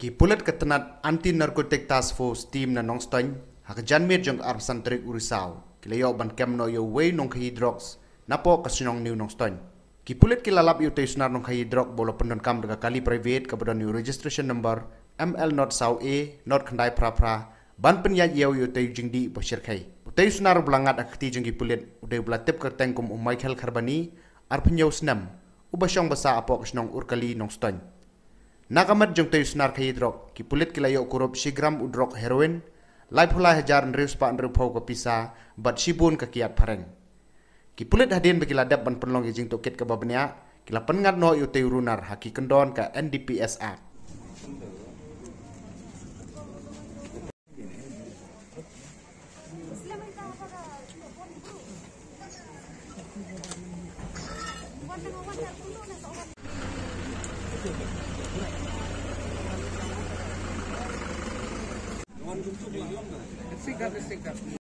Ki pulit ketenat anti narkotik task force team na nong stoin hak janmir jong arsan trik urisau kilayo ban kem no yo way nong kahi drugs napo kasinong new nong stoin ki pulit kilalap yo te sunar nong kahi drug bolo pendon kam daga kali private kabadon new registration number ML not sau A not khandai pra ban penya yo te jingdi bashir khai te sunar blangat akti jong ki pulit ude blatep kerteng kum Michael Kharbani arpenyo snam ubashong basa apo kasinong urkali nong stoin Nakamat jong tayo sunar kay drog, kipulit kilayo kurob sigram udrog heroin, lai pula hajar nrius pa nrupau kapisa, bat sibun kakiat pareng. Kipulit hadin bekiladap ban penlong jing tokit ke babnya, kila pengat no yu tayo runar haki kendon ka NDPS Act. Singkat.